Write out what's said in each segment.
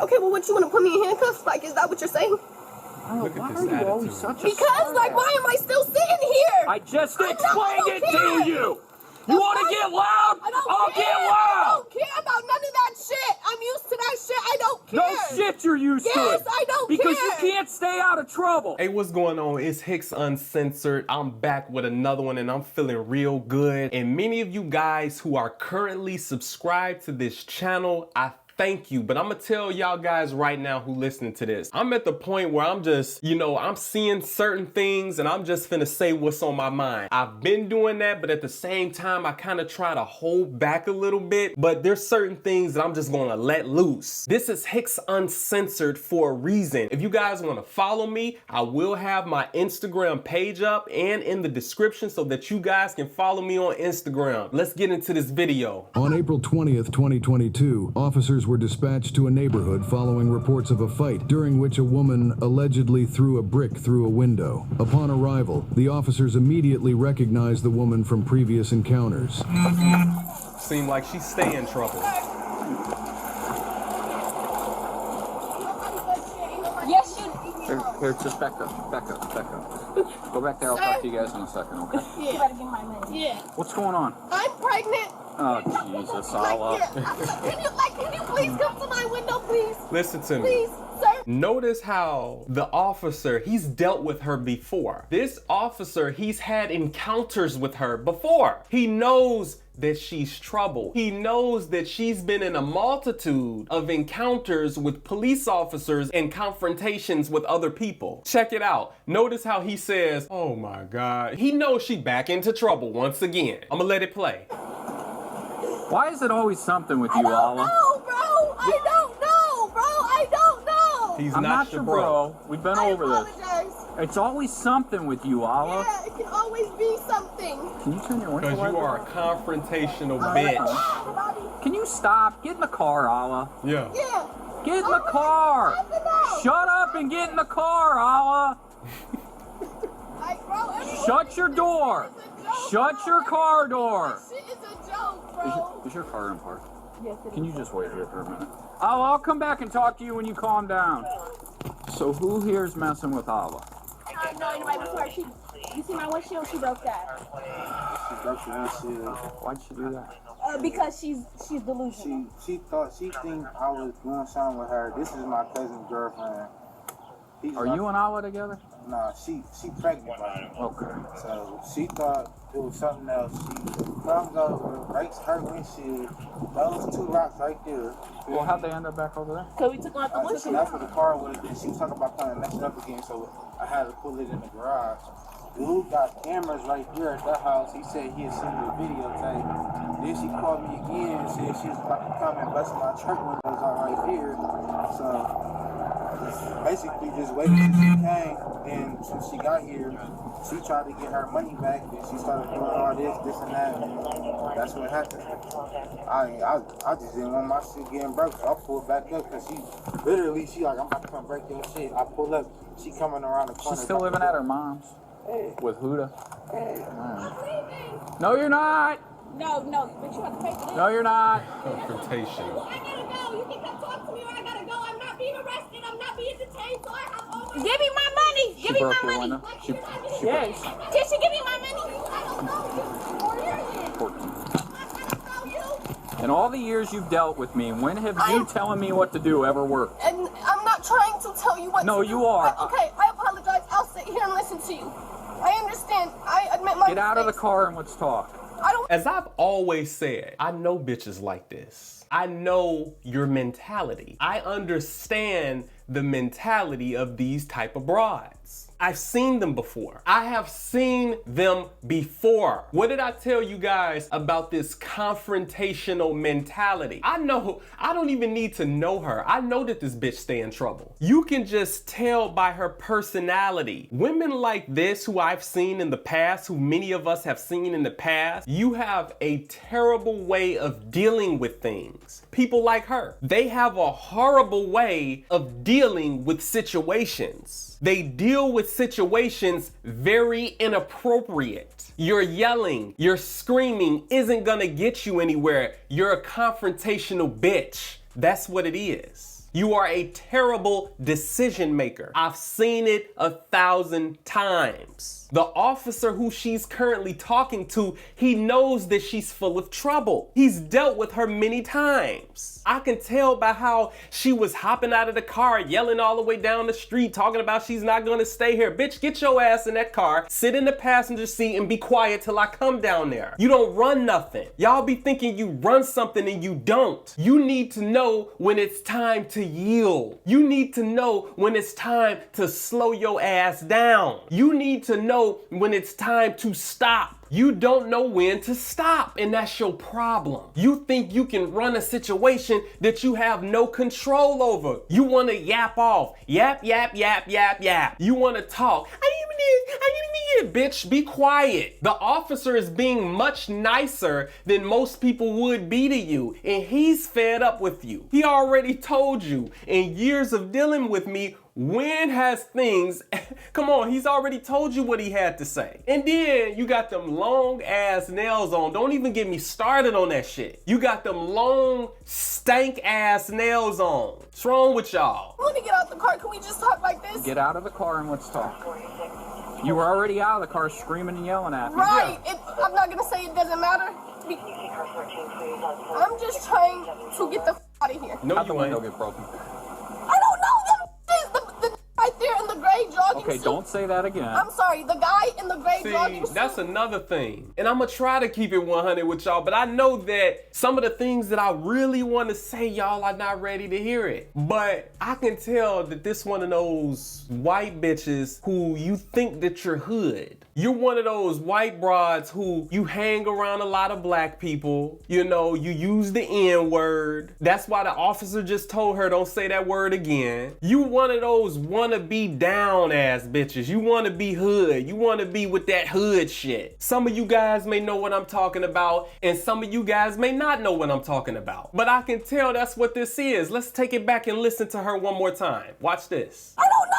Okay, well, what, you want to put me in handcuffs? Like, is that what you're saying? Look at this attitude. Because, like, why am I still sitting here? I just explained it to you. You want to get loud? I'll get I loud. don't care about none of that shit. I'm used to that shit. I don't care. No shit you're used to. Yes, I don't because care. you can't stay out of trouble. Hey, what's going on? It's Hicks Uncensored. I'm back with another one and I'm feeling real good. And many of you guys who are currently subscribed to this channel, I thank you, but I'm gonna tell y'all guys right now who listening to this, I'm at the point where I'm just, I'm seeing certain things and I'm just finna say what's on my mind. I've been doing that, but at the same time, I kind of try to hold back a little bit, but there's certain things that I'm just gonna let loose. This is Hicks Uncensored for a reason. If you guys wanna follow me, I will have my Instagram page up and in the description so that you guys can follow me on Instagram. Let's get into this video. On April 20th, 2022, officers were dispatched to a neighborhood following reports of a fight during which a woman allegedly threw a brick through a window. Upon arrival, the officers immediately recognized the woman from previous encounters. Seemed like she's staying in trouble. Yes, you. Here, just back up. Go back there, I'll talk to you guys in a second, okay? Yeah. You better get my money. Yeah. What's going on? I'm pregnant. Oh, Jesus, Allah. Can you please come to my window, please? Listen to me. Please, sir. Notice how the officer, he's dealt with her before. This officer, he's had encounters with her before. He knows that she's trouble. He knows that she's been in a multitude of encounters with police officers and confrontations with other people. Check it out. Notice how he says, oh my God. He knows she back into trouble once again. I'm gonna let it play. Why is it always something with you, Allah? No, bro. I don't know, bro. I don't know. He's I'm not your bro. We've been over I this. apologize. It's always something with you, Allah. Yeah, it can always be something. Can you turn your window Because you are a confrontational bitch. Can you stop? Get in the car, Allah. Yeah. Yeah. Get in the car. Shut up and get in the car, Allah. Like, bro, Shut your door. Shut your car door. This shit is a joke, bro. Is your car in park? Yes, it Can you just wait here for a minute? I'll come back and talk to you when you calm down. So who here is messing with Allah? I don't know anybody before. You see my windshield? She broke that. She broke your windshield. Why'd she do that? Because she's delusional. She think I was doing something with her. This is my cousin's girlfriend. Are you and Allah together? Nah, she pregnant. Okay. So she thought it was something else. She comes over, breaks her windshield, those two rocks right there. Well, how'd they end up back over there? So we took out the windshield. That's what the car was. And she was talking about trying to mess it up again, so I had to pull it in the garage. Dude got cameras right there at that house. He said he had seen the videotape. Then she called me again and said she was about to come and bust my truck windows out right here. So basically just waited till she came, and since she got here, she tried to get her money back, and she started doing all this and that, and that's what happened. I just didn't want my shit getting broke, so I pulled back up, because she like, I'm about to come break your shit. I pull up, she coming around the corner. She's still living at her mom's? Hey. With Huda? Hey. No, you're not! No, but you have to pay for this. No, you're not! Confrontation. I gotta go. You can come talk to me or I gotta go. I'm not being arrested. I'm not being detained, so I have all my... Give me my money. Give me my money. Yes. Did she give me my money? I don't know. 14. In all the years you've dealt with me, when have you telling me what to do ever worked? And I'm not trying to tell you what No, to do. you are. Okay, I apologize. I'll sit here and listen to you. I understand. I admit my Get out of the mistakes. car and let's talk. I don't... As I've always said, I know bitches like this. I know your mentality. I understand the mentality of these type of broads. I've seen them before. I have seen them before. What did I tell you guys about this confrontational mentality? I know, I don't even need to know her. I know that this bitch stay in trouble. You can just tell by her personality. Women like this who I've seen in the past, who many of us have seen in the past, you have a terrible way of dealing with things. People like her, they have a horrible way of dealing with situations. They deal with situations very inappropriate. You're yelling, you're screaming isn't gonna get you anywhere. You're a confrontational bitch. That's what it is. You are a terrible decision maker. I've seen it 1,000 times. The officer who she's currently talking to, he knows that she's full of trouble. He's dealt with her many times. I can tell by how she was hopping out of the car, yelling all the way down the street, talking about she's not gonna stay here. Bitch, get your ass in that car, sit in the passenger seat and be quiet till I come down there. You don't run nothing. Y'all be thinking you run something and you don't. You need to know when it's time to yield. You need to know when it's time to slow your ass down. You need to know when it's time to stop. You don't know when to stop, and that's your problem. You think you can run a situation that you have no control over. You want to yap off. Yap, yap, yap, yap, yap. You want to talk. Bitch, be quiet. The officer is being much nicer than most people would be to you, and he's fed up with you. He already told you in years of dealing with me, when has things, come on, he's already told you what he had to say. And then you got them long ass nails on. Don't even get me started on that shit. You got them long stank ass nails on. What's wrong with y'all? I want to get out the car. Can we just talk like this? Get out of the car and let's talk. You were already out of the car screaming and yelling at me. Right. I'm not going to say it doesn't matter. I'm just trying to get the out of here. No, How'd the you window ain't. get broken? I don't know. The right there in the gray jogging Okay, suit. don't say that again. I'm sorry. The guy in the gray jogging See, suit. that's another thing. And I'm gonna try to keep it 100 with y'all, but I know that some of the things that I really want to say, y'all are not ready to hear it. But I can tell that this one of those white bitches who you think that you're hood. You're one of those white broads who you hang around a lot of black people. You know, you use the N-word. That's why the officer just told her don't say that word again. You one of those wanna be down ass bitches. You wanna be hood. You wanna be with that hood shit. Some of you guys may know what I'm talking about, and some of you guys may not know what I'm talking about. But I can tell that's what this is. Let's take it back and listen to her one more time. Watch this. I don't know.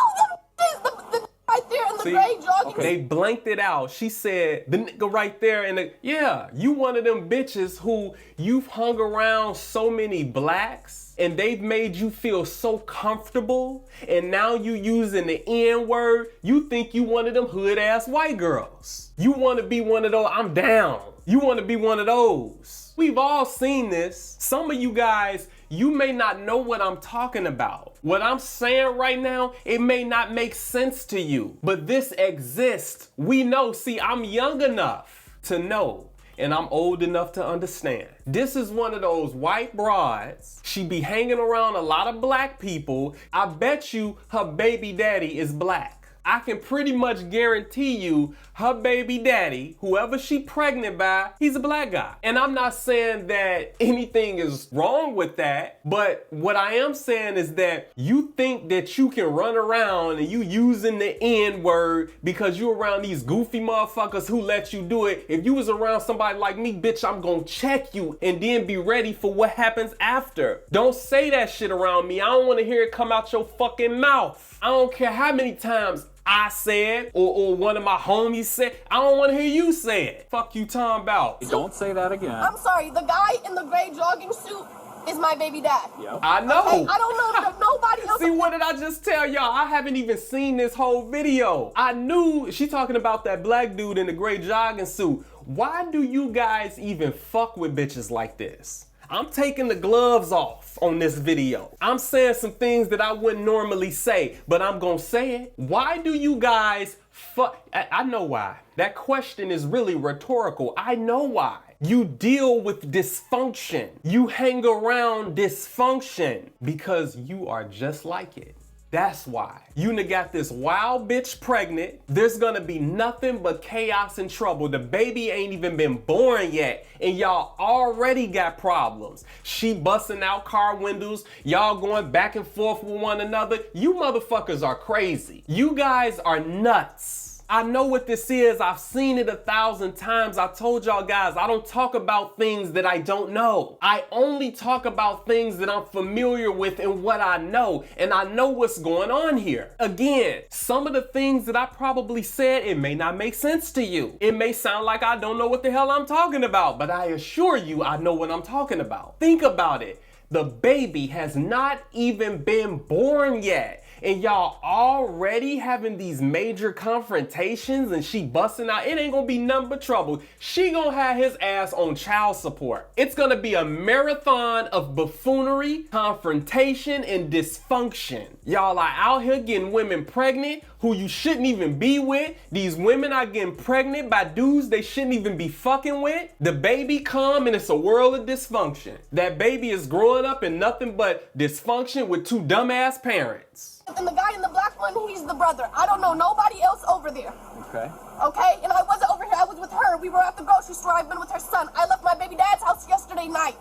The right there in the gray jogging suit. They blanked it out. She said, the nigga right there in the, yeah, you one of them bitches who you've hung around so many blacks and they've made you feel so comfortable, and now you using the N-word. You think you one of them hood ass white girls. You want to be one of those, I'm down. You want to be one of those. We've all seen this. Some of you guys, you may not know what I'm talking about. What I'm saying right now, it may not make sense to you, but this exists. We know. See, I'm young enough to know, and I'm old enough to understand. This is one of those white broads. She be hanging around a lot of black people. I bet you her baby daddy is black. I can pretty much guarantee you her baby daddy, whoever she pregnant by, he's a black guy. And I'm not saying that anything is wrong with that, but what I am saying is that you think that you can run around and you using the N-word because you around these goofy motherfuckers who let you do it. If you was around somebody like me, bitch, I'm gonna check you and then be ready for what happens after. Don't say that shit around me. I don't wanna hear it come out your fucking mouth. I don't care how many times I said or one of my homies said. I don't want to hear you say it. Fuck you talking about. Don't say that again. I'm sorry. The guy in the gray jogging suit is my baby dad. Yep. I know. Okay? I don't know if nobody else. See, what did I just tell y'all? I haven't even seen this whole video. I knew she talking about that black dude in the gray jogging suit. Why do you guys even fuck with bitches like this? I'm taking the gloves off on this video. I'm saying some things that I wouldn't normally say, but I'm gonna say it. Why do you guys fuck? I know why. That question is really rhetorical. I know why. You deal with dysfunction. You hang around dysfunction because you are just like it. That's why. You done got this wild bitch pregnant. There's gonna be nothing but chaos and trouble. The baby ain't even been born yet, and y'all already got problems. She busting out car windows. Y'all going back and forth with one another. You motherfuckers are crazy. You guys are nuts. I know what this is. I've seen it 1,000 times. I told y'all guys, I don't talk about things that I don't know. I only talk about things that I'm familiar with and what I know. And I know what's going on here. Again, some of the things that I probably said, it may not make sense to you. It may sound like I don't know what the hell I'm talking about, but I assure you I know what I'm talking about. Think about it. The baby has not even been born yet. And y'all already having these major confrontations and she busting out. It ain't gonna be nothing but trouble. She gonna have his ass on child support. It's gonna be a marathon of buffoonery, confrontation, and dysfunction. Y'all are out here getting women pregnant who you shouldn't even be with. These women are getting pregnant by dudes they shouldn't even be fucking with. The baby come and it's a world of dysfunction. That baby is growing up in nothing but dysfunction with two dumbass parents. And the guy in the black one, he's the brother. I don't know nobody else over there. Okay. Okay? And I wasn't over here. I was with her. We were at the grocery store. I've been with her son. I left my baby dad's house yesterday night.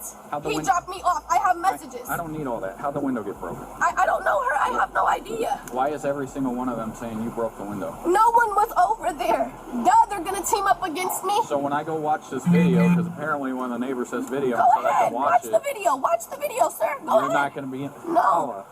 He dropped me off. I have messages. I don't need all that. How'd the window get broken? I don't know her. I have no idea. Why is every single one of them saying you broke the window? No one was over there. Duh, they're gonna team up against me. So when I go watch this video, because apparently when the neighbor says video, Go so I ahead. can watch it. The video. Watch the video, sir. Go You're ahead. not going to be in. No. Paula,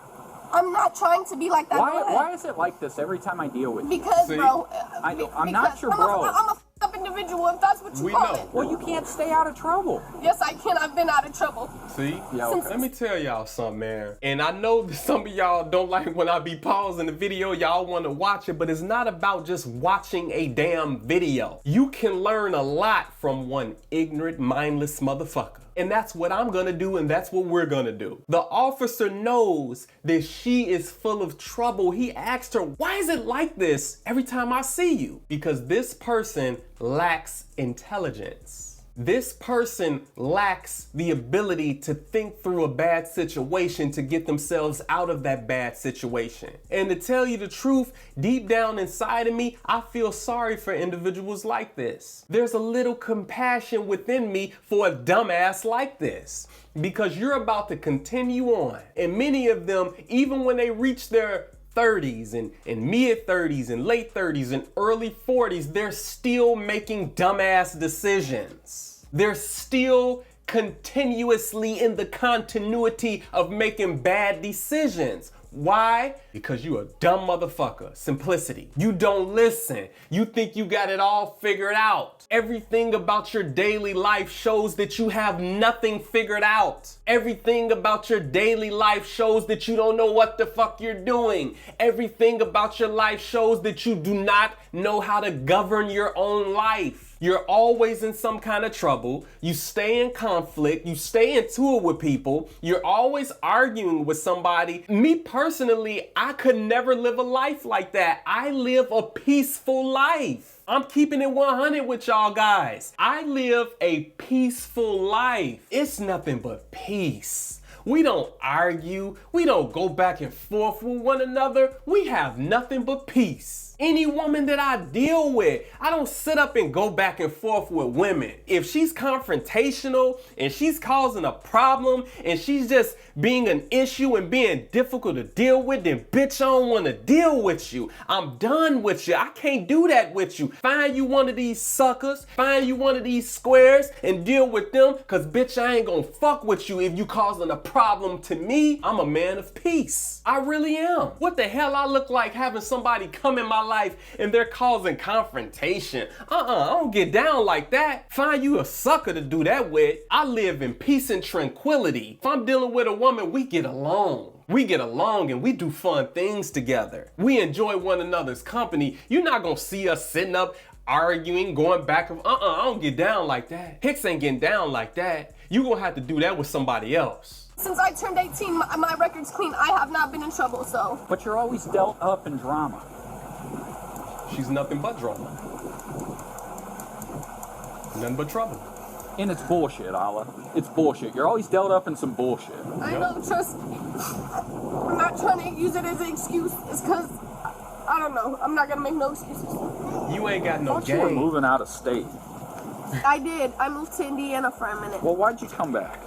I'm not trying to be like that. why is it like this every time I deal with you? Because, See? bro. I'm not your bro. I'm a f***ed up individual, if that's what you We call know. it. Well, you can't stay out of trouble. Yes, I can. I've been out of trouble. See? Yeah, okay. Let me tell y'all something, man. And I know that some of y'all don't like when I be pausing the video. Y'all want to watch it, but it's not about just watching a damn video. You can learn a lot from one ignorant, mindless motherfucker. And that's what I'm gonna do, and that's what we're gonna do. The officer knows that she is full of trouble. He asked her, why is it like this every time I see you? Because this person lacks intelligence. This person lacks the ability to think through a bad situation to get themselves out of that bad situation. And to tell you the truth, deep down inside of me, I feel sorry for individuals like this. There's a little compassion within me for a dumbass like this, because you're about to continue on. And many of them, even when they reach their 30s and mid 30s and late 30s and early 40s, they're still making dumbass decisions. They're still continuously in the continuity of making bad decisions. Why? Because you a dumb motherfucker. Simplicity. You don't listen. You think you got it all figured out. Everything about your daily life shows that you have nothing figured out. Everything about your daily life shows that you don't know what the fuck you're doing. Everything about your life shows that you do not know how to govern your own life. You're always in some kind of trouble. You stay in conflict. You stay into it with people. You're always arguing with somebody. Me personally, I could never live a life like that. I live a peaceful life. I'm keeping it 100 with y'all guys. I live a peaceful life. It's nothing but peace. We don't argue. We don't go back and forth with one another. We have nothing but peace. Any woman that I deal with, I don't sit up and go back and forth with women. If she's confrontational and she's causing a problem and she's just being an issue and being difficult to deal with, then bitch, I don't want to deal with you. I'm done with you. I can't do that with you. Find you one of these suckers, find you one of these squares and deal with them, cause bitch, I ain't gonna fuck with you if you causing a problem to me. I'm a man of peace. I really am. What the hell I look like having somebody come in my life and they're causing confrontation? I don't get down like that. Find you a sucker to do that with. I live in peace and tranquility. If I'm dealing with a woman, we get along. We get along and we do fun things together. We enjoy one another's company. You're not gonna see us sitting up arguing, going back and I don't get down like that. Hicks ain't getting down like that. You gonna have to do that with somebody else. Since I turned 18, my record's clean. I have not been in trouble, so. But you're always dealt up in drama. She's nothing but drama. Nothing but trouble. And it's bullshit, Ala. It's bullshit. You're always dealt up in some bullshit. I know, trust me. I'm not trying to use it as an excuse. It's because, I don't know. I'm not going to make no excuses. You ain't got no I thought you were game. moving out of state. I did. I moved to Indiana for a minute. Well, why'd you come back?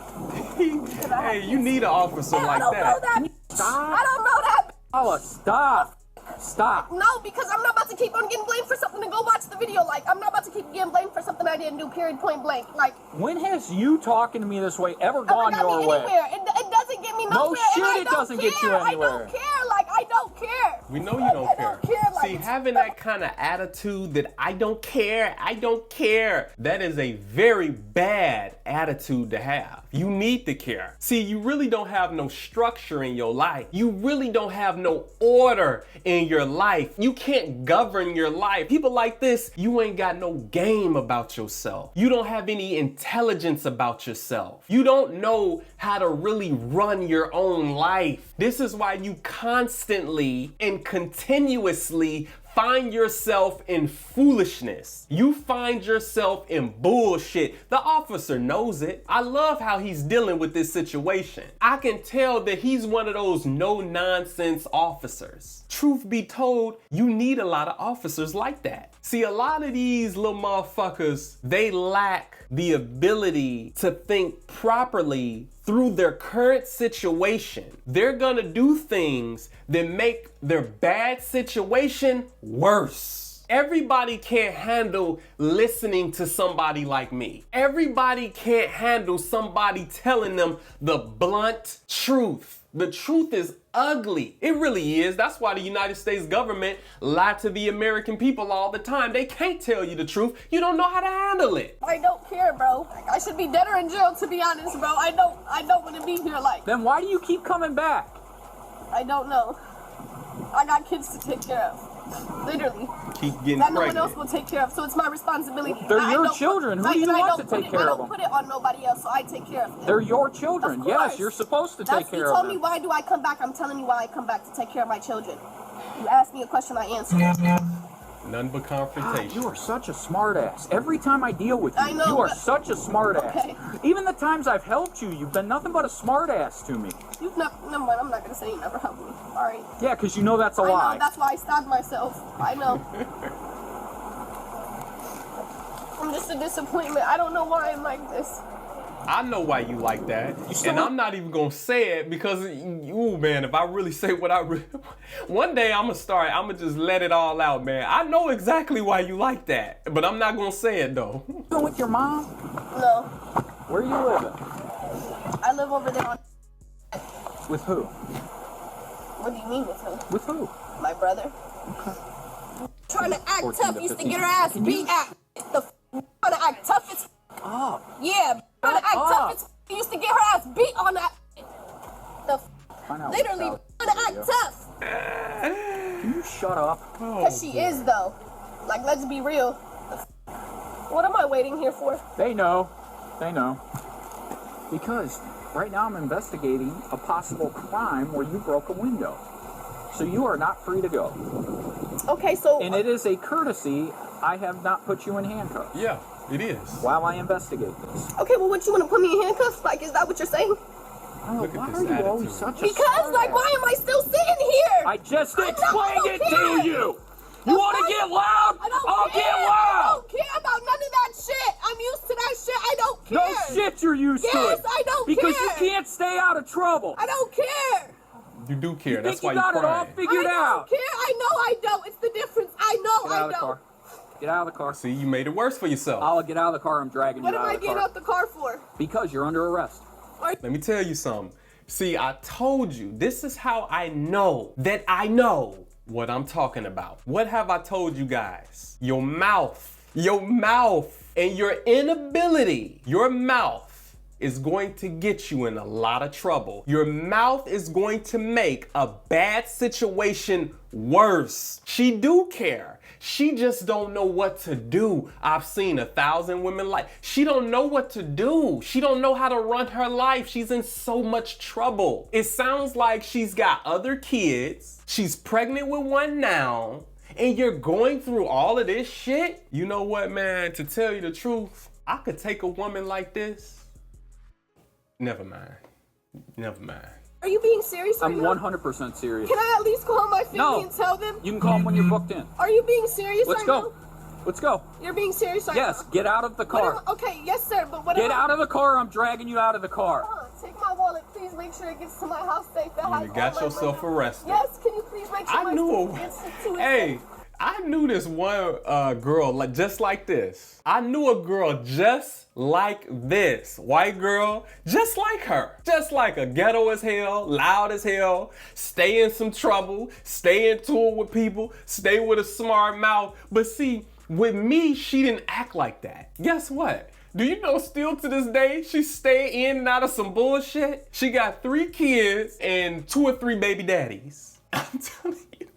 Hey, you need an officer Hey, like I don't that. know that. Stop. I don't know that. Ala, stop. Stop. No, because I'm not about to keep on getting blamed for something and go watch the video. Like, I'm not about to keep getting blamed for something I didn't do, period, point blank. Like, When has you talking to me this way ever gone your way? anywhere. It doesn't get me nowhere. No shit, and I it don't doesn't get you care. anywhere. I don't care. Like, I don't care. We know you don't I care. don't care, like, See, having that kind of attitude that I don't care, that is a very bad attitude to have. You need to care. See, you really don't have no structure in your life. You really don't have no order in your life. You can't govern your life. People like this, you ain't got no game about yourself. You don't have any intelligence about yourself. You don't know how to really run your own life. This is why you constantly and continuously find yourself in foolishness. You find yourself in bullshit. The officer knows it. I love how he's dealing with this situation. I can tell that he's one of those no-nonsense officers. Truth be told, you need a lot of officers like that. See, a lot of these little motherfuckers, they lack the ability to think properly through their current situation. They're gonna do things that make their bad situation worse. Everybody can't handle listening to somebody like me. Everybody can't handle somebody telling them the blunt truth. The truth is ugly. It really is. That's why the United States government lies to the American people all the time. They can't tell you the truth. You don't know how to handle it. I don't care, bro. I should be dead or in jail, to be honest, bro. I don't want to be here, like. Then why do you keep coming back? I don't know. I got kids to take care of. Literally. Keep getting That no one pregnant. else will take care of, so it's my responsibility. They're I your don't children. put- Who do you I want don't to take put it- care I of don't them? put it on nobody else, so I take care of them. They're your children. Of Yes, course. you're supposed to take care You of told me them. why do I come back? I'm telling you why I come back to take care of my children. You asked me a question, I answered. None but God, confrontation. you are such a smartass. Every time I deal with you, I know, you are but- such a smartass. Okay. Even the times I've helped you, you've been nothing but a smartass to me. You've never mind, I'm not gonna say you never helped me. Alright. Yeah, because you know that's a I lie. know, that's why I stabbed myself. I know. I'm just a disappointment. I don't know why I'm like this. I know why you like that. And I'm not even gonna say it because, ooh, man, if I really say what I really... One day I'm gonna just let it all out, man. I know exactly why you like that, but I'm not gonna say it, though. You living with your mom? No. Where are you living? I live over there on... With who? What do you mean with who? With who? My brother. Trying to act 14 tough, to used to 15. get her ass beat at. Trying to act tough as... Oh. Yeah, trying to act tough as... Used to get her ass beat on that... Literally, trying to act tough. Can you shut up? Because she is, though. Like, let's be real. What am I waiting here for? They know. They know. Because right now I'm investigating a possible crime where you broke a window. So you are not free to go. Okay, so... And it is a courtesy I have not put you in handcuffs Yeah, it is. while I investigate this. Okay, well, what, you want to put me in handcuffs? Like, is that what you're saying? Oh, Look at why this are you always attitude. such a Because, like, smartass? why am I still sitting here? I just I explained don't it care. to you! You want to get loud? I don't I'll care. get I loud! don't care about none of that shit. I'm used to that shit. I don't care. No shit you're used to Yes, it. I don't Because care. you can't stay out of trouble. I don't care. You do care. You That's think why you you're got it all crying. figured I out. don't care. I know I don't. It's the difference. I know Get I out of the don't. car. Get out of the car. See, you made it worse for yourself. I'll get out of the car. I'm dragging What you am out I of the getting car. out the car for? Because you're under arrest. Let me tell you something. See, I told you, this is how I know that I know what I'm talking about. What have I told you guys? Your mouth, and your inability, your mouth is going to get you in a lot of trouble. Your mouth is going to make a bad situation worse. She do care. She just don't know what to do. I've seen 1,000 women like, she don't know what to do. She don't know how to run her life. She's in so much trouble. It sounds like she's got other kids. She's pregnant with one now. And you're going through all of this shit? You know what, man? To tell you the truth, I could take a woman like this. Never mind. Are you being serious right I'm now? 100% serious. Can I at least call my family No. and tell them? You can call them when you're booked in. Are you being serious Let's right go. now? Let's go. You're being serious right Yes, now? get out of the What car. am I- okay, yes, sir, but what Get out of the car. I'm dragging you out of the car. Take my wallet, please make sure it gets to my house safe. That has You all got my yourself money. arrested. Yes, can you please make sure I my knew stuff it. gets to it? Hey, I knew this one girl just like this. I knew a girl just like this. White girl, just like her. Just like a ghetto as hell, loud as hell, stay in some trouble, stay into it with people, stay with a smart mouth. But see, with me, she didn't act like that. Guess what? Do you know still to this day, she stay in and out of some bullshit? She got 3 kids and 2 or 3 baby daddies. I'm telling you.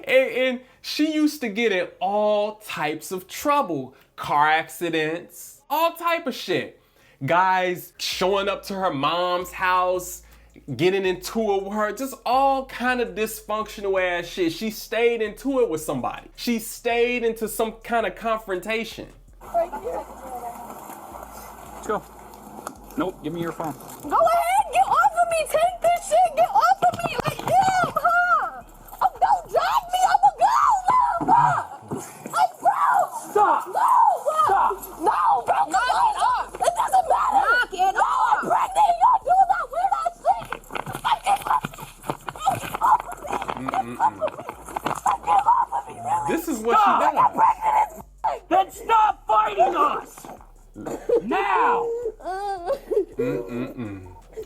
And she used to get in all types of trouble. Car accidents, all type of shit. Guys showing up to her mom's house, getting into it with her, just all kind of dysfunctional ass shit. She stayed into it with somebody. She stayed into some kind of confrontation. Let's go. Nope, give me your phone. Go ahead, get off of me. Take this shit. Get off of me. Like, damn, huh? Oh, don't drop me. I'ma go, huh? Like, bro. Stop. No. Stop. No, bro. Knock it off. It doesn't matter. Knock it no, off. I'm pregnant. Y'all do that weird ass shit. Like, get off of me. Get off of me. Get off of me, really. This is what she does. Then stop fighting us! Now!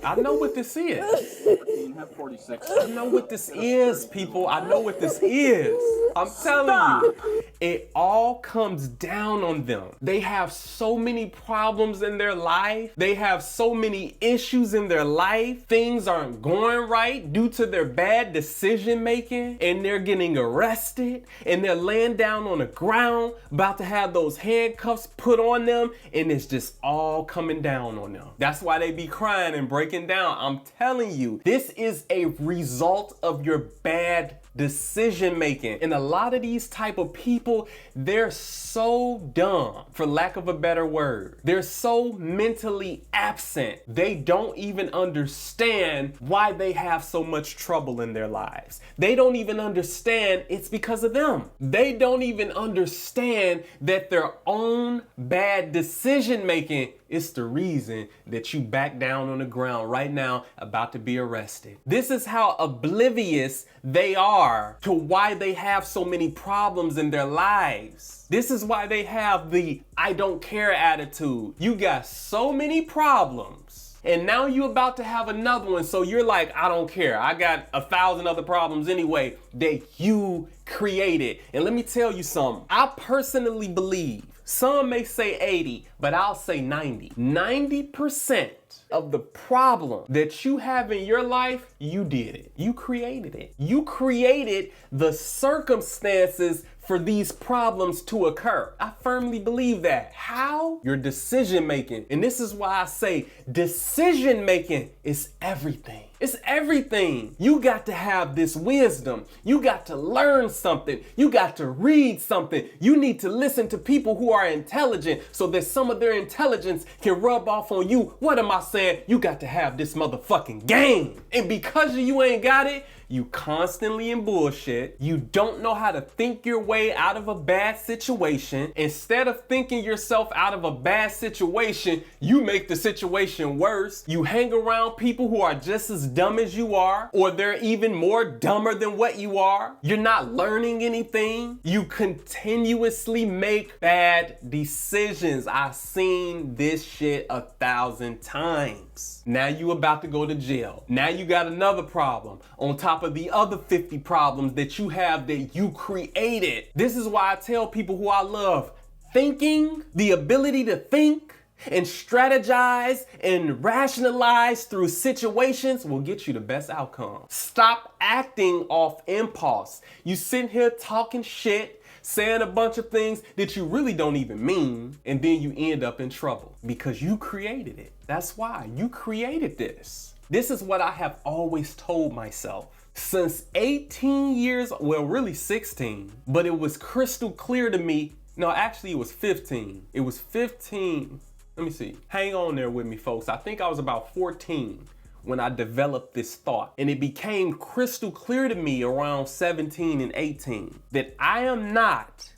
I know what this is. 14, have 46. I know what this is, people. I know what this is. I'm telling you, it all comes down on them. They have so many problems in their life. They have so many issues in their life. Things aren't going right due to their bad decision making, and they're getting arrested, and they're laying down on the ground about to have those handcuffs put on them, and it's just all coming down on them. That's why they be crying and breaking down. I'm telling you, this is a result of your bad decision making. And a lot of these type of people, they're so dumb, for lack of a better word. They're so mentally absent. They don't even understand why they have so much trouble in their lives. They don't even understand it's because of them. They don't even understand that their own bad decision making is the reason that you back down on the ground right now about to be arrested. This is how oblivious they are to why they have so many problems in their lives. This is why they have the I don't care attitude. You got so many problems, and now you're about to have another one, so you're like, I don't care. I got 1,000 other problems anyway that you created. And let me tell you something. I personally believe, some may say 80, but I'll say 90. 90% of the problem that you have in your life, you did it. You created it. You created the circumstances for these problems to occur. I firmly believe that. How? Your decision making. And this is why I say decision making is everything. It's everything. You got to have this wisdom. You got to learn something. You got to read something. You need to listen to people who are intelligent so that some of their intelligence can rub off on you. What am I saying? You got to have this motherfucking game. And because you ain't got it, you constantly in bullshit. You don't know how to think your way out of a bad situation. Instead of thinking yourself out of a bad situation, you make the situation worse. You hang around people who are just as dumb as you are, or they're even more dumber than what you are. You're not learning anything. You continuously make bad decisions. I've seen this shit 1,000 times. Now you about to go to jail. Now you got another problem on top of the other 50 problems that you have that you created. This is why I tell people who I love, thinking, the ability to think and strategize and rationalize through situations will get you the best outcome. Stop acting off impulse. You sitting here talking shit, saying a bunch of things that you really don't even mean, and then you end up in trouble because you created it. That's why you created this. This is what I have always told myself. Since 18 years, well, really 16, but it was crystal clear to me. No, actually it was 15. It was 15. Let me see. Hang on there with me, folks. I think I was about 14 when I developed this thought. And it became crystal clear to me around 17 and 18 that I am not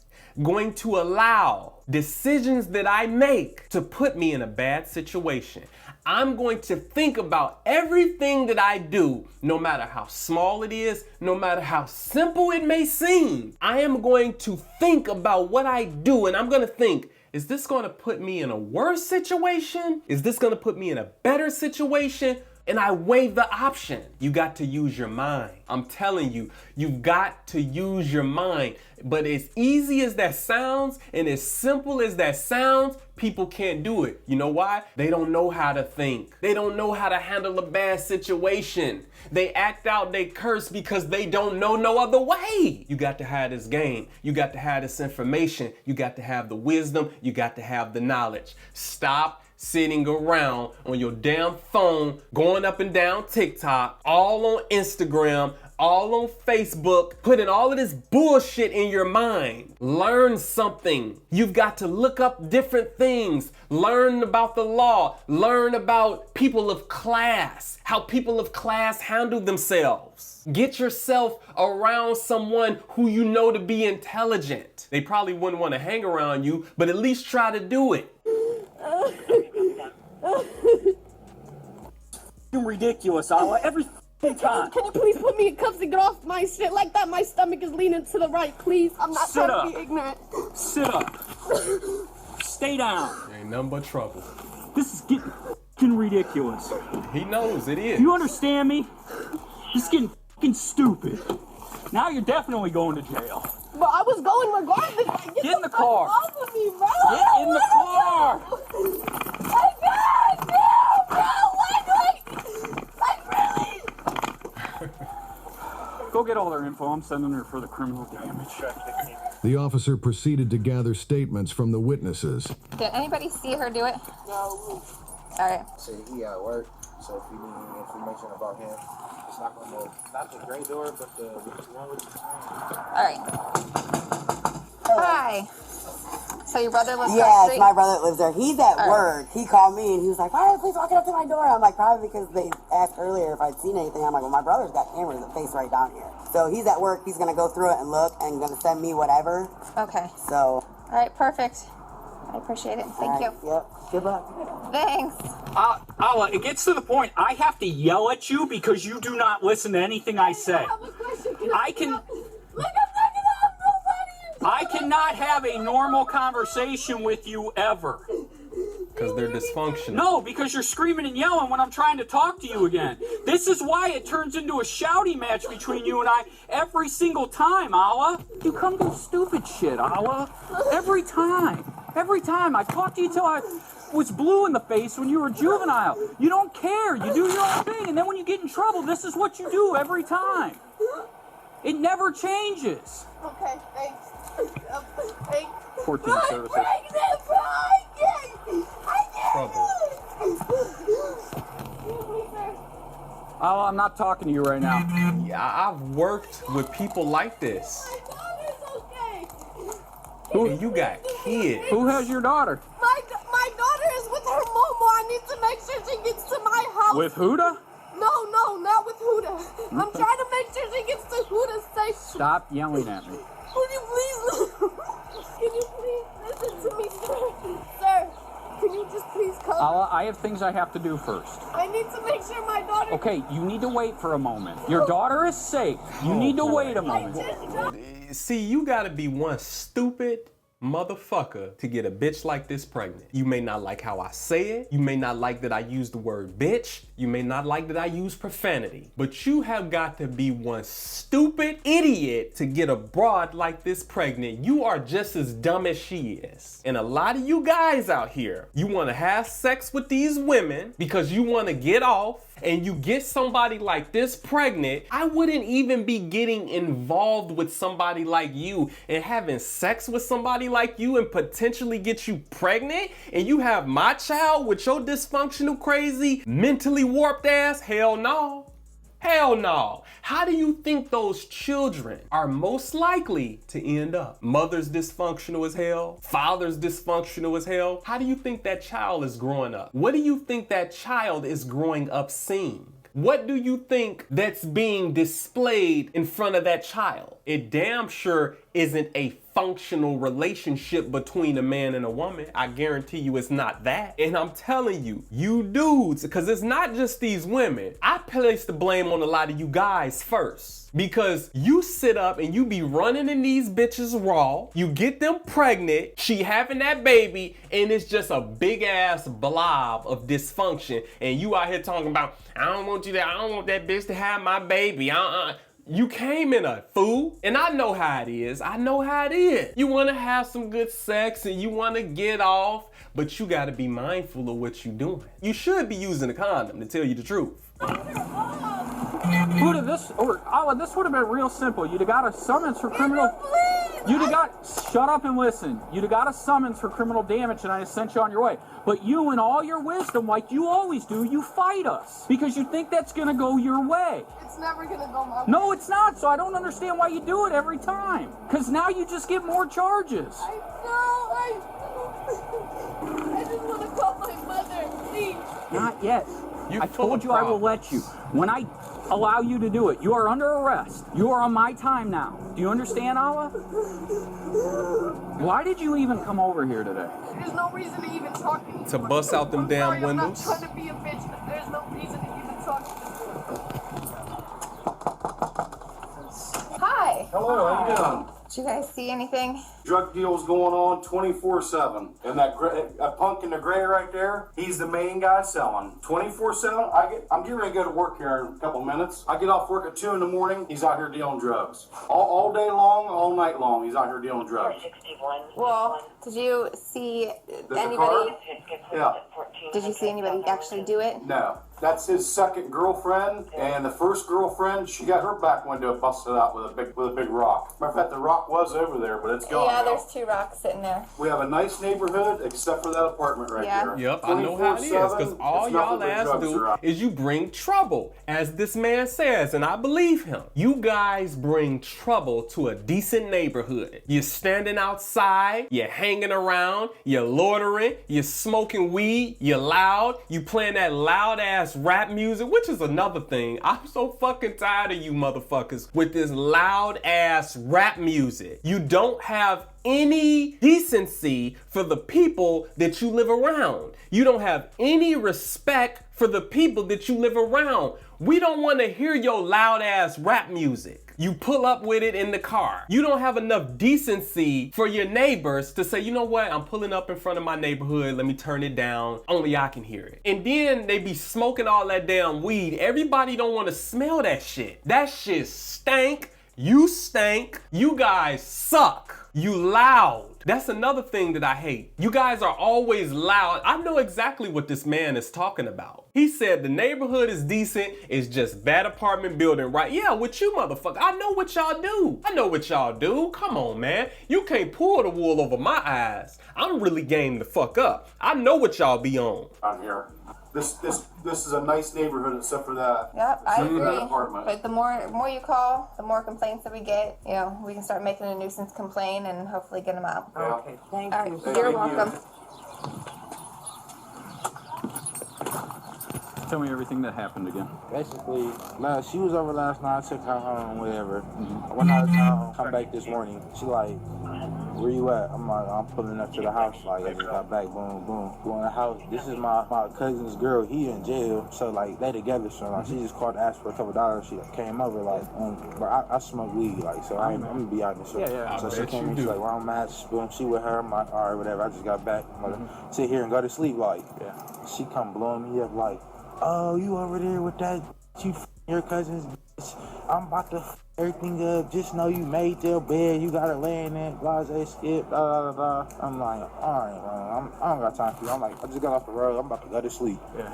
going to allow decisions that I make to put me in a bad situation. I'm going to think about everything that I do, no matter how small it is, no matter how simple it may seem. I am going to think about what I do, and I'm going to think, is this going to put me in a worse situation? Is this going to put me in a better situation? And I weigh the option. You got to use your mind. I'm telling you, you've got to use your mind. But as easy as that sounds and as simple as that sounds, people can't do it. You know why? They don't know how to think. They don't know how to handle a bad situation. They act out, they curse because they don't know no other way. You got to have this game. You got to have this information. You got to have the wisdom. You got to have the knowledge. Stop sitting around on your damn phone, going up and down TikTok, all on Instagram, all on Facebook, putting all of this bullshit in your mind. Learn something. You've got to look up different things. Learn about the law. Learn about people of class, how people of class handle themselves. Get yourself around someone who you know to be intelligent. They probably wouldn't want to hang around you, but at least try to do it. Ridiculous, Allah. Every time. Can you please put me in cuffs and get off my shit like that? My stomach is leaning to the right, please. I'm not Sit trying up. to be ignorant. Sit up. Stay down. Ain't nothing but trouble. This is getting ridiculous. He knows it is. You understand me? This is getting fucking stupid. Now you're definitely going to jail. But I was going regardless. Like, Get in the car. Off of me, bro. Get in the car. My God, damn, bro. Like, really? Go get all their info. I'm sending her for the criminal damage. The officer proceeded to gather statements from the witnesses. Did anybody see her do it? No. All right. Say he at work, so if you need any information about him, it's not on not the gray door, but the one with the All right. Hi. So your brother lives Yes, across the street? my brother lives there. He's at All right. work. He called me and he was like, "Why are the police walking up to my door?" I'm like, "Probably because they asked earlier if I'd seen anything." I'm like, "Well, my brother's got cameras that face right down here." So he's at work. He's gonna go through it and look and gonna send me whatever. Okay. So. All right, perfect. I appreciate it. Thank you. Yep. Good luck. Thanks. Allah, it gets to the point I have to yell at you because you do not listen to anything I say. I have a question. I can. Look, I'm not gonna have nobody. I cannot have a normal conversation with you ever. Because they're dysfunctional. No, because you're screaming and yelling when I'm trying to talk to you again. This is why it turns into a shouting match between you and I every single time, Allah. You come to stupid shit, Allah. Every time. Every time. I talked to you till I was blue in the face when you were juvenile. You don't care. You do your own thing. And then when you get in trouble, this is what you do every time. It never changes. Okay, thanks. Thanks. 14 I'm services. pregnant, bro. I Trouble. Allah, I'm not talking to you right now. Yeah, I've worked with people like this. My daughter's okay. And you got kids. Who has your daughter? My daughter is with her mama. I need to make sure she gets to my house. With Huda? No, not with Huda. I'm trying to make sure she gets to Huda safe. Stop yelling at me. Can you please listen to me, sir? Sir, can you just please come? Allah, I have things I have to do first. I need to make sure my daughter... Okay, you need to wait for a moment. Your daughter is safe. You need to wait a moment. See, you gotta be one stupid motherfucker to get a bitch like this pregnant. You may not like how I say it. You may not like that I use the word bitch. You may not like that I use profanity. But you have got to be one stupid idiot to get a broad like this pregnant. You are just as dumb as she is. And a lot of you guys out here, you want to have sex with these women because you want to get off, and you get somebody like this pregnant. I wouldn't even be getting involved with somebody like you and having sex with somebody like you and potentially get you pregnant, and you have my child with your dysfunctional, crazy, mentally warped ass. Hell no. Hell no. How do you think those children are most likely to end up? Mother's dysfunctional as hell, father's dysfunctional as hell. How do you think that child is growing up? What do you think that child is growing up seeing? What do you think that's being displayed in front of that child? It damn sure isn't a functional relationship between a man and a woman. I guarantee you it's not that. And I'm telling you, you dudes, because it's not just these women. I place the blame on a lot of you guys first. Because you sit up and you be running in these bitches raw. You get them pregnant, she having that baby, and it's just a big ass blob of dysfunction. And you out here talking about, I don't want that bitch to have my baby. You came in a fool, and I know how it is. You want to have some good sex and you want to get off, but you got to be mindful of what you're doing. You should be using a condom, to tell you the truth. This would have been real simple. You'd have got a summons for criminal. Shut up and listen. You'd have got a summons for criminal damage, and I sent you on your way. But you, in all your wisdom, like you always do, you fight us because you think that's gonna go your way. It's never gonna go my way. No, it's not. So I don't understand why you do it every time. Because now you just get more charges. I just want to call my mother, please. Not yet. I told you I will let you. When I allow you to do it, you are under arrest. You are on my time now. Do you understand, Allah? Why did you even come over here today? There's no reason to even talk to me. To bust out them damn I'm windows? not trying to be a bitch, but there's no reason to even talk to me. Hi. Hello, how you doing? Did you guys see anything? Drug deals going on 24/7. And that punk in the gray right there, he's the main guy selling. 24/7. I'm getting ready to go to work here in a couple minutes. I get off work at 2 in the morning. He's out here dealing drugs. All day long, all night long, he's out here dealing drugs. Well, did you see The anybody? car? Yeah. Did you see anybody actually do it? No. That's his second girlfriend, and the first girlfriend, she got her back window busted out with a big rock. Matter of fact, the rock was over there, but it's gone Yeah, now. there's 2 rocks sitting there. We have a nice neighborhood, except for that apartment right there. Yep, I know how it is, because all y'all ass do is you bring trouble, as this man says, and I believe him. You guys bring trouble to a decent neighborhood. You're standing outside, you're hanging around, you're loitering, you're smoking weed, you're loud, you playing that loud ass rap music, which is another thing. I'm so fucking tired of you motherfuckers with this loud ass rap music. You don't have any decency for the people that you live around. You don't have any respect for the people that you live around. We don't want to hear your loud ass rap music. You pull up with it in the car. You don't have enough decency for your neighbors to say, you know what, I'm pulling up in front of my neighborhood, let me turn it down, only I can hear it. And then they be smoking all that damn weed. Everybody don't want to smell that shit. That shit stank. You stank. You guys suck. You loud. That's another thing that I hate. You guys are always loud. I know exactly what this man is talking about. He said the neighborhood is decent, it's just bad apartment building, right? Yeah, with you motherfucker. I know what y'all do. Come on, man. You can't pull the wool over my eyes. I'm really game the fuck up. I know what y'all be on. I'm here. This is a nice neighborhood except for that. Yep, I except for that agree. apartment. But the more you call, the more complaints that we get. You know, we can start making a nuisance complaint and hopefully get them out. Yeah. Okay, thank All you. right, you're welcome. Tell me everything that happened again. Basically, she was over last night. I took her home, whatever. When I was home, come back this morning. She like, where you at? I'm like, I'm pulling up to the house. Like, I just got back, boom, boom. Go in the house. This is my cousin's girl. He in jail. So, like, they together. So, like, she just called to ask for a couple dollars. She came over, like, but I smoke weed, like, so I'm going to be honest. So, so she came in, she's like, where I'm at, boom, she with her. I'm like, all right, whatever. I just got back. I'm gonna sit here and go to sleep, like. She come blowing me up, like, oh, you over there with that, you your cousin's bitch. I'm about to everything up. Just know you made their bed. You got to lay in it. Blase, skip, blah, blah, blah. I'm like, all right, bro. I don't got time for you. I'm like, I just got off the road. I'm about to go to sleep. Yeah.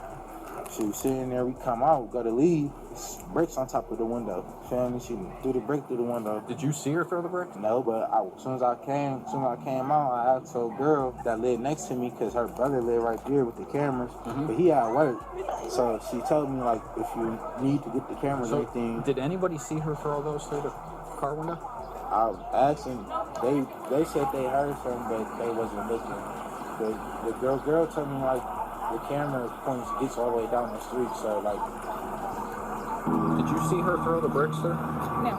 She was sitting there. We come out, go to leave. It's bricks on top of the window. Feel me? She threw the brick through the window. Did you see her throw the brick? No, but as soon as I came out, I asked her girl that lived next to me because her brother lived right there with the cameras, but he at work. So she told me, like, if you need to get the cameras or anything. Did anybody see her throw those through the car window? I asked them. They said they heard something, but they wasn't looking. The girl told me, like, the camera points gets all the way down the street, so, like. Did you see her throw the bricks there? No.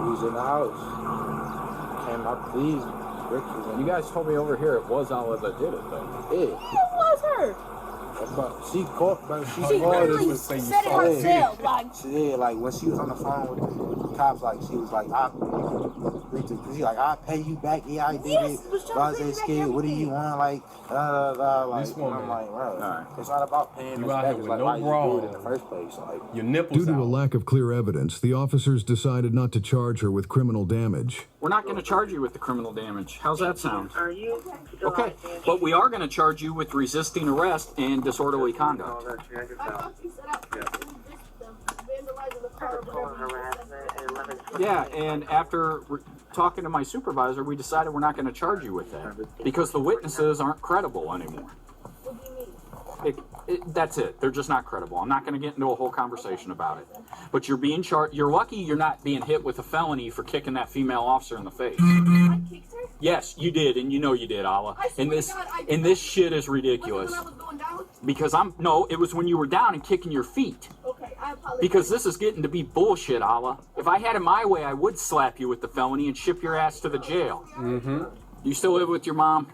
We was was in the house. Came out these bricks was in You guys told me over here it was Olive that did it, though. Yeah. It was her. But she caught, but she She called literally us. said it herself. Like, She did, like, when she was on the phone with the cops, like, she was like, she's like, I'll pay you back. Yeah, I did Yes, it. was trying to I pay you was back scared. What do you everything. want? Like, like, This woman. I'm like, bro, Alright. it's not about paying You this out back. here It's with like, no why you do bra it in the on. first place? Like, Your nipples Due to a out. lack of clear evidence, the officers decided not to charge her with criminal damage. We're not going to charge you with the criminal damage. How's that sound? Are you Okay, but we are going to charge you with resisting arrest and disorderly conduct. I thought you said vandalizing the car or whatever. Yeah, and after talking to my supervisor, we decided we're not going to charge you with that because the witnesses aren't credible anymore. What do you mean? That's it. They're just not credible. I'm not going to get into a whole conversation about it. But you're being charged. You're lucky you're not being hit with a felony for kicking that female officer in the face. I kicked her? Yes, you did, and you know you did, Allah. I swear And this to God, I did. and this shit is Was it ridiculous. when I was going down? Because it was when you were down and kicking your feet. Okay, I apologize. Because this is getting to be bullshit, Allah. If I had it my way, I would slap you with the felony and ship your ass to the jail. Mm-hmm. You still live with your mom?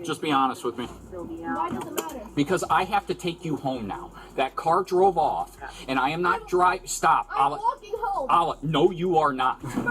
Just be honest with me. Why does it matter? Because I have to take you home now. That car drove off, and I am not driving. Stop, I'm Allah. walking home. Allah, no, you are not. Bro, I'm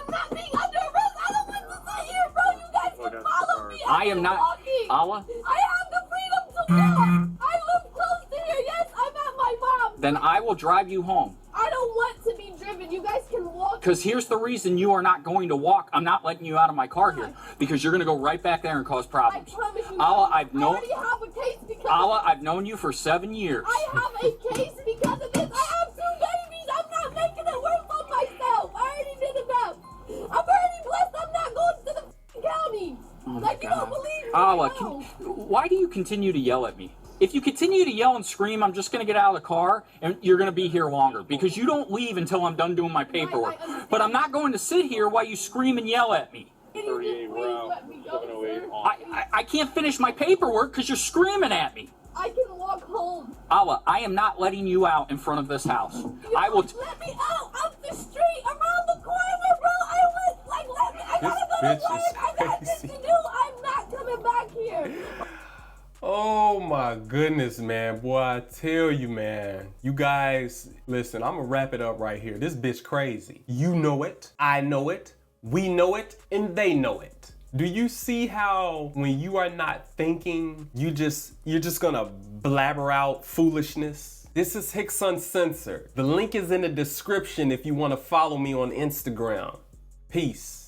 not being under arrest. I don't want to sit here, bro. You guys can follow me. I am not. Walking. Allah, I have the freedom to walk. I live close to here. Yes, I'm at my mom's. then I will drive you home. I don't want to be driven. You guys can walk. Because here's the reason you are not going to walk. I'm not letting you out of my car here. Because you're going to go right back there and cause I problems. promise you. Allah, I I've known. already have a case because Allah, I've known you for 7 years. I have a case because of this. I have 2 babies. I'm not making it worse on myself. I already did enough. I'm already blessed. I'm not going to the county. Like, you don't believe me. Allah, I know. why do you continue to yell at me? If you continue to yell and scream, I'm just going to get out of the car and you're going to be here longer because you don't leave until I'm done doing my paperwork. But I'm not going to sit here while you scream and yell at me. Can you just please let me go, sir? I can't finish my paperwork because you're screaming at me. I can walk home. Allah, I am not letting you out in front of this house. You I will. let me out up the street, around the corner, bro. I was like, let me. I gotta go This to bitch work. is I got things to crazy. do. I'm not coming back here. Oh my goodness, man. Boy, I tell you, man. You guys, listen, I'm gonna wrap it up right here. This bitch crazy. You know it. I know it. We know it. And they know it. Do you see how when you are not thinking, you're just gonna blabber out foolishness? This is Hicks Uncensored. The link is in the description if you want to follow me on Instagram. Peace.